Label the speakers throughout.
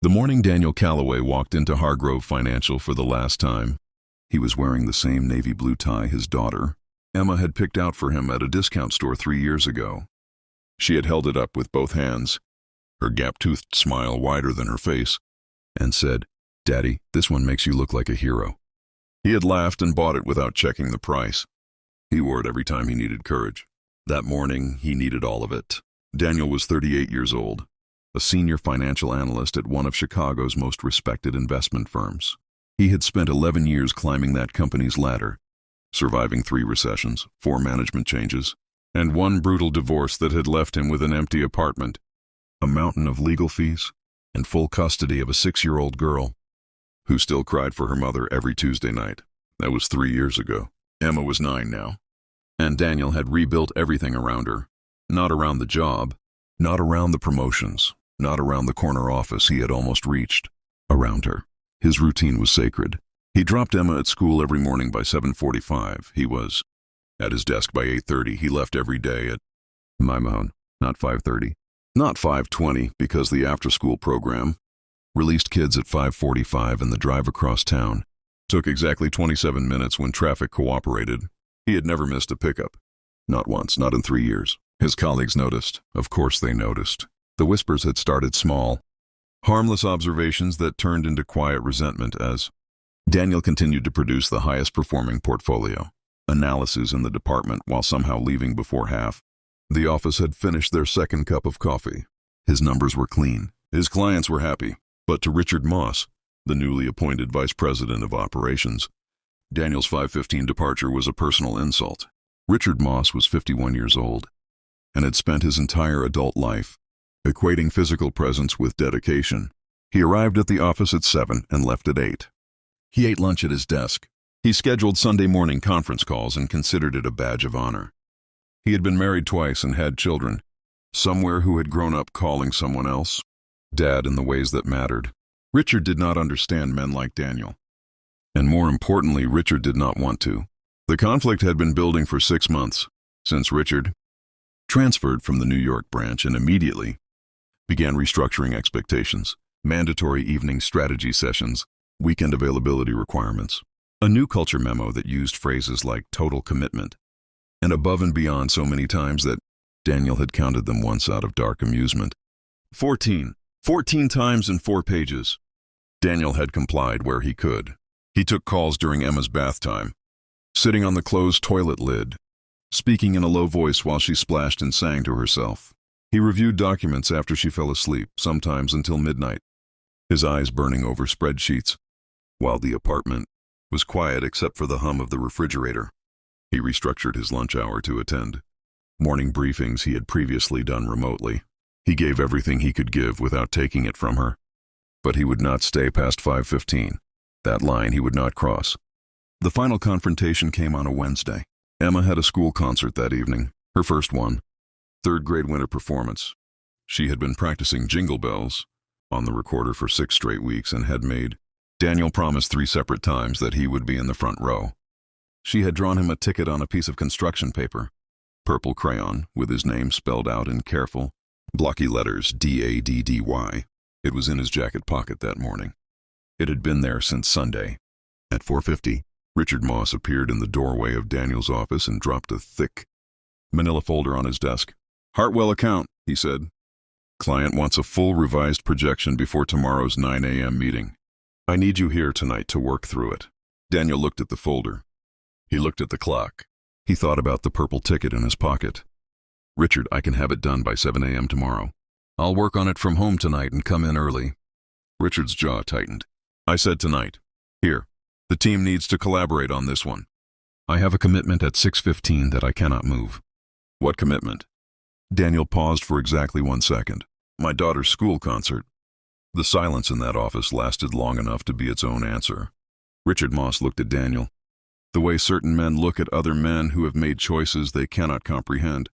Speaker 1: The morning Daniel Calloway walked into Hargrove Financial for the last time, he was wearing the same navy blue tie his daughter, Emma, had picked out for him at a discount store 3 years ago. She had held it up with both hands, her gap-toothed smile wider than her face, and said, "Daddy, this one makes you look like a hero." He had laughed and bought it without checking the price. He wore it every time he needed courage. That morning, he needed all of it. Daniel was 38 years old, a senior financial analyst at one of Chicago's most respected investment firms. He had spent 11 years climbing that company's ladder, surviving 3 recessions, 4 management changes, and 1 brutal divorce that had left him with an empty apartment, a mountain of legal fees, and full custody of a 6-year-old girl who still cried for her mother every Tuesday night. That was 3 years ago. Emma was 9 now, and Daniel had rebuilt everything around her. Not around the job, not around the promotions, not around the corner office he had almost reached. Around her. His routine was sacred. He dropped Emma at school every morning by 7:45. He was at his desk by 8:30. He left every day at not 5:30. Not 5:20, because the after-school program released kids at 5:45, and the drive across town took exactly 27 minutes when traffic cooperated. He had never missed a pickup. Not once, not in 3 years. His colleagues noticed. Of course they noticed. The whispers had started small, harmless observations that turned into quiet resentment as Daniel continued to produce the highest performing portfolio analyses in the department while somehow leaving before half. The office had finished their second cup of coffee. His numbers were clean. His clients were happy. But to Richard Moss, the newly appointed vice president of operations, Daniel's 5:15 departure was a personal insult. Richard Moss was 51 years old and had spent his entire adult life equating physical presence with dedication. He arrived at the office at 7 and left at 8. He ate lunch at his desk. He scheduled Sunday morning conference calls and considered it a badge of honor. He had been married twice and had children, somewhere who had grown up calling someone else Dad in the ways that mattered. Richard did not understand men like Daniel. And more importantly, Richard did not want to. The conflict had been building for 6 months, since Richard transferred from the New York branch and immediately began restructuring expectations, mandatory evening strategy sessions, weekend availability requirements, a new culture memo that used phrases like total commitment, and above and beyond so many times that Daniel had counted them once out of dark amusement. 14 times in 4 pages. Daniel had complied where he could. He took calls during Emma's bath time, sitting on the closed toilet lid, speaking in a low voice while she splashed and sang to herself. He reviewed documents after she fell asleep, sometimes until midnight, his eyes burning over spreadsheets, while the apartment was quiet except for the hum of the refrigerator. He restructured his lunch hour to attend morning briefings he had previously done remotely. He gave everything he could give without taking it from her, but he would not stay past 5:15. That line he would not cross. The final confrontation came on a Wednesday. Emma had a school concert that evening, her first one, 3rd grade winter performance. She had been practicing Jingle Bells on the recorder for 6 straight weeks and had made Daniel promise 3 separate times that he would be in the front row. She had drawn him a ticket on a piece of construction paper, purple crayon with his name spelled out in careful, blocky letters, DADDY. It was in his jacket pocket that morning. It had been there since Sunday. At 4:50, Richard Moss appeared in the doorway of Daniel's office and dropped a thick manila folder on his desk. "Hartwell account," he said. "Client wants a full revised projection before tomorrow's 9 a.m. meeting. I need you here tonight to work through it." Daniel looked at the folder. He looked at the clock. He thought about the purple ticket in his pocket. "Richard, I can have it done by 7 a.m. tomorrow. I'll work on it from home tonight and come in early." Richard's jaw tightened. "I said tonight. Here, the team needs to collaborate on this one. I have a commitment at 6:15 that I cannot move." "What commitment?" Daniel paused for exactly 1 second. "My daughter's school concert." The silence in that office lasted long enough to be its own answer. Richard Moss looked at Daniel, the way certain men look at other men who have made choices they cannot comprehend,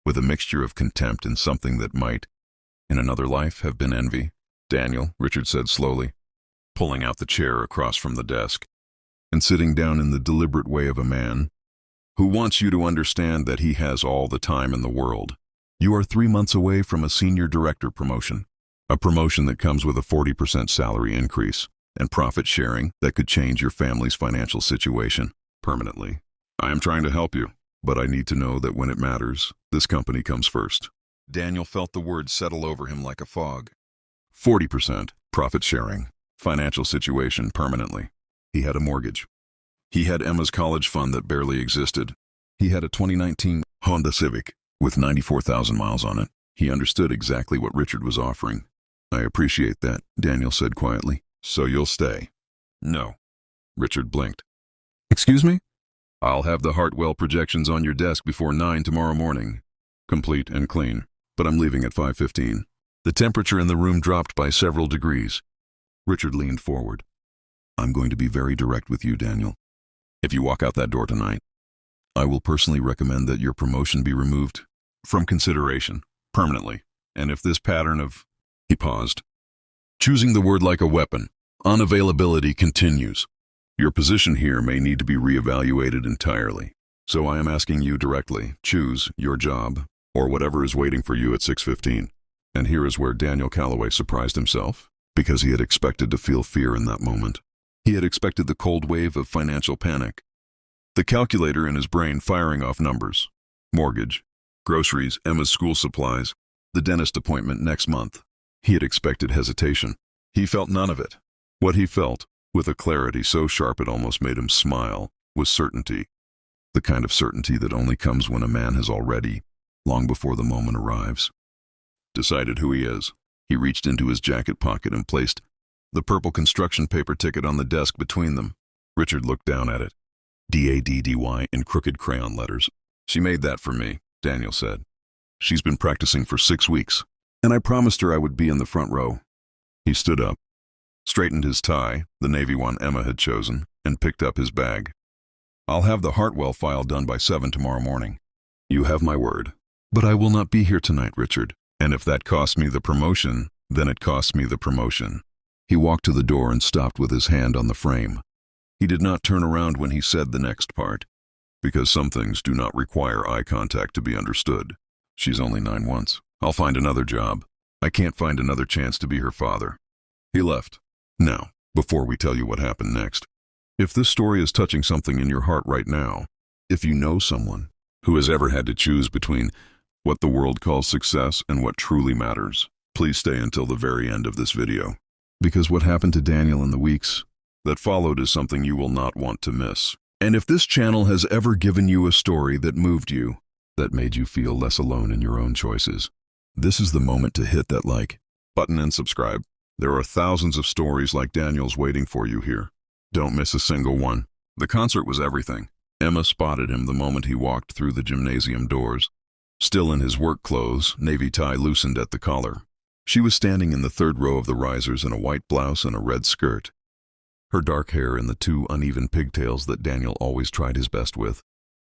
Speaker 1: with a mixture of contempt and something that might, in another life, have been envy. "Daniel," Richard said slowly, pulling out the chair across from the desk, and sitting down in the deliberate way of a man who wants you to understand that he has all the time in the world. "You are 3 months away from a senior director promotion. A promotion that comes with a 40% salary increase and profit sharing that could change your family's financial situation permanently. I am trying to help you, but I need to know that when it matters, this company comes first. Daniel felt the words settle over him like a fog. 40% profit sharing, financial situation permanently. He had a mortgage. He had Emma's college fund that barely existed. He had a 2019 Honda Civic with 94,000 miles on it. He understood exactly what Richard was offering. I appreciate that, Daniel said quietly. So you'll stay? No. Richard blinked. Excuse me? I'll have the Hartwell projections on your desk before 9 tomorrow morning. Complete and clean. But I'm leaving at 5:15. The temperature in the room dropped by several degrees. Richard leaned forward. I'm going to be very direct with you, Daniel. If you walk out that door tonight, I will personally recommend that your promotion be removed from consideration, permanently. And if this pattern of... He paused, choosing the word like a weapon. Unavailability continues. Your position here may need to be reevaluated entirely. So I am asking you directly, choose your job or whatever is waiting for you at 6:15. And here is where Daniel Calloway surprised himself, because he had expected to feel fear in that moment. He had expected the cold wave of financial panic. The calculator in his brain firing off numbers. Mortgage, groceries, Emma's school supplies, the dentist appointment next month. He had expected hesitation. He felt none of it. What he felt, with a clarity so sharp it almost made him smile, was certainty. The kind of certainty that only comes when a man has already, long before the moment arrives, decided who he is. He reached into his jacket pocket and placed the purple construction paper ticket on the desk between them. Richard looked down at it. DADDY in crooked crayon letters. She made that for me, Daniel said. She's been practicing for 6 weeks, and I promised her I would be in the front row. He stood up, straightened his tie, the navy one Emma had chosen, and picked up his bag. I'll have the Hartwell file done by 7 tomorrow morning. You have my word. But I will not be here tonight, Richard. And if that costs me the promotion, then it costs me the promotion. He walked to the door and stopped with his hand on the frame. He did not turn around when he said the next part, because some things do not require eye contact to be understood. She's only 9 once. I'll find another job. I can't find another chance to be her father. He left. Now, before we tell you what happened next, if this story is touching something in your heart right now, if you know someone who has ever had to choose between what the world calls success and what truly matters, please stay until the very end of this video. Because what happened to Daniel in the weeks that followed is something you will not want to miss. And if this channel has ever given you a story that moved you, that made you feel less alone in your own choices, this is the moment to hit that like button and subscribe. There are thousands of stories like Daniel's waiting for you here. Don't miss a single one. The concert was everything. Emma spotted him the moment he walked through the gymnasium doors. Still in his work clothes, navy tie loosened at the collar. She was standing in the third row of the risers in a white blouse and a red skirt, her dark hair in the 2 uneven pigtails that Daniel always tried his best with.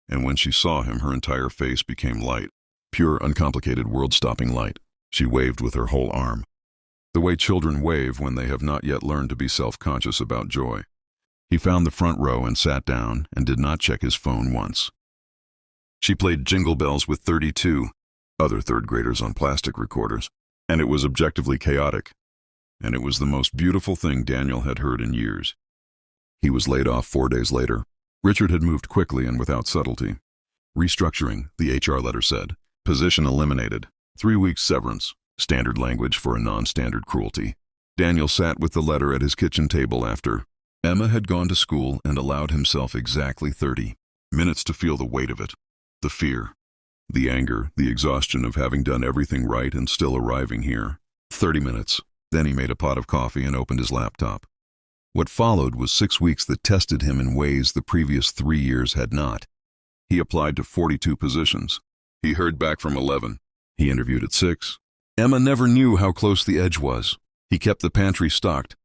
Speaker 1: And when she saw him, her entire face became light, pure, uncomplicated, world-stopping light. She waved with her whole arm, the way children wave when they have not yet learned to be self-conscious about joy. He found the front row and sat down and did not check his phone once. She played Jingle Bells with 32 other third graders on plastic recorders, and it was objectively chaotic. And it was the most beautiful thing Daniel had heard in years. He was laid off 4 days later. Richard had moved quickly and without subtlety. Restructuring, the HR letter said. Position eliminated. 3 weeks severance. Standard language for a non-standard cruelty. Daniel sat with the letter at his kitchen table after Emma had gone to school and allowed himself exactly 30 minutes to feel the weight of it. The fear, the anger, the exhaustion of having done everything right and still arriving here. 30 minutes. Then he made a pot of coffee and opened his laptop. What followed was 6 weeks that tested him in ways the previous 3 years had not. He applied to 42 positions. He heard back from 11. He interviewed at 6. Emma never knew how close the edge was. He kept the pantry stocked.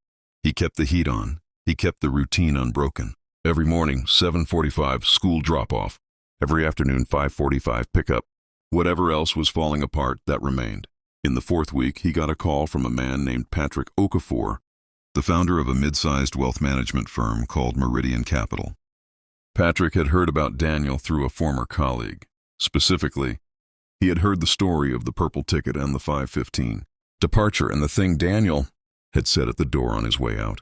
Speaker 1: He kept the heat on. He kept the routine unbroken. Every morning, 7:45, school drop-off. Every afternoon, 5:45, pickup. Whatever else was falling apart, that remained. In the 4th week, he got a call from a man named Patrick Okafor, the founder of a mid-sized wealth management firm called Meridian Capital. Patrick had heard about Daniel through a former colleague. Specifically, he had heard the story of the purple ticket and the 5:15. departure, and the thing Daniel had said at the door on his way out.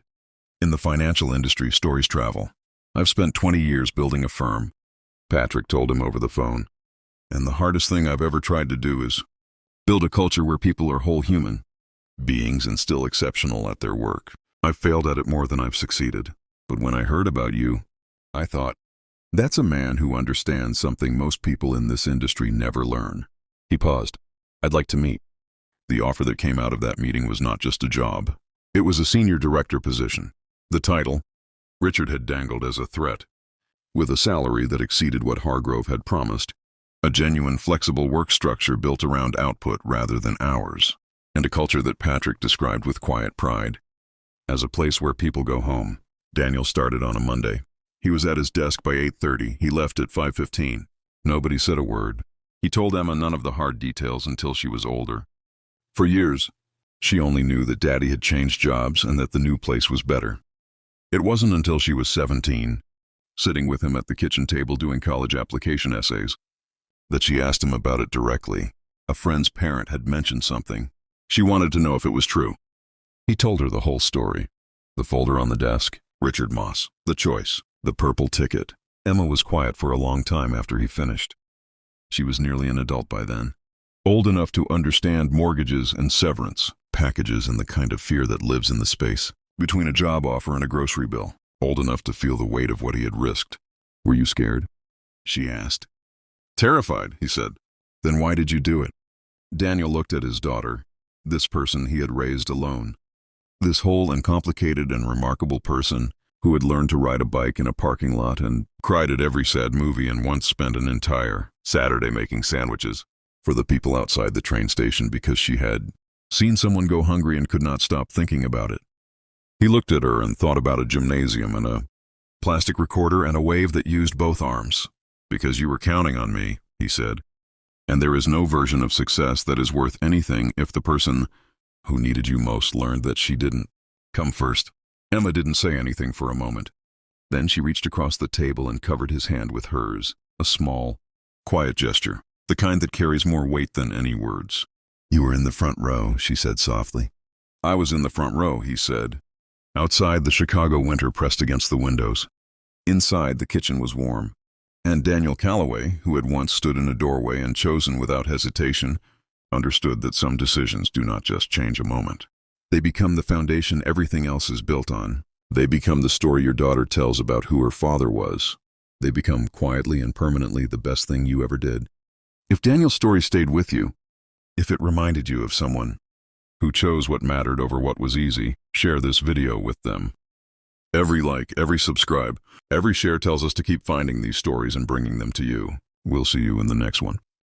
Speaker 1: In the financial industry, stories travel. I've spent 20 years building a firm, Patrick told him over the phone. And the hardest thing I've ever tried to do is build a culture where people are whole human beings and still exceptional at their work. I've failed at it more than I've succeeded. But when I heard about you, I thought, that's a man who understands something most people in this industry never learn. He paused. I'd like to meet. The offer that came out of that meeting was not just a job. It was a senior director position. The title, Richard had dangled as a threat, with a salary that exceeded what Hargrove had promised, a genuine flexible work structure built around output rather than hours, and a culture that Patrick described with quiet pride as a place where people go home. Daniel started on a Monday. He was at his desk by 8:30. He left at 5:15. Nobody said a word. He told Emma none of the hard details until she was older. For years, she only knew that Daddy had changed jobs and that the new place was better. It wasn't until she was 17, sitting with him at the kitchen table doing college application essays, that she asked him about it directly. A friend's parent had mentioned something. She wanted to know if it was true. He told her the whole story. The folder on the desk, Richard Moss, the choice, the purple ticket. Emma was quiet for a long time after he finished. She was nearly an adult by then, old enough to understand mortgages and severance packages and the kind of fear that lives in the space between a job offer and a grocery bill, old enough to feel the weight of what he had risked. Were you scared? She asked. Terrified, he said. Then why did you do it? Daniel looked at his daughter, this person he had raised alone. This whole and complicated and remarkable person who had learned to ride a bike in a parking lot and cried at every sad movie and once spent an entire Saturday making sandwiches for the people outside the train station because she had seen someone go hungry and could not stop thinking about it. He looked at her and thought about a gymnasium and a plastic recorder and a wave that used both arms. Because you were counting on me, he said. And there is no version of success that is worth anything if the person who needed you most learned that she didn't come first. Emma didn't say anything for a moment. Then she reached across the table and covered his hand with hers, a small, quiet gesture, the kind that carries more weight than any words. You were in the front row, she said softly. I was in the front row, he said. Outside, the Chicago winter pressed against the windows. Inside, the kitchen was warm. And Daniel Calloway, who had once stood in a doorway and chosen without hesitation, understood that some decisions do not just change a moment. They become the foundation everything else is built on. They become the story your daughter tells about who her father was. They become quietly and permanently the best thing you ever did. If Daniel's story stayed with you, if it reminded you of someone who chose what mattered over what was easy, share this video with them. Every like, every subscribe, every share tells us to keep finding these stories and bringing them to you. We'll see you in the next one.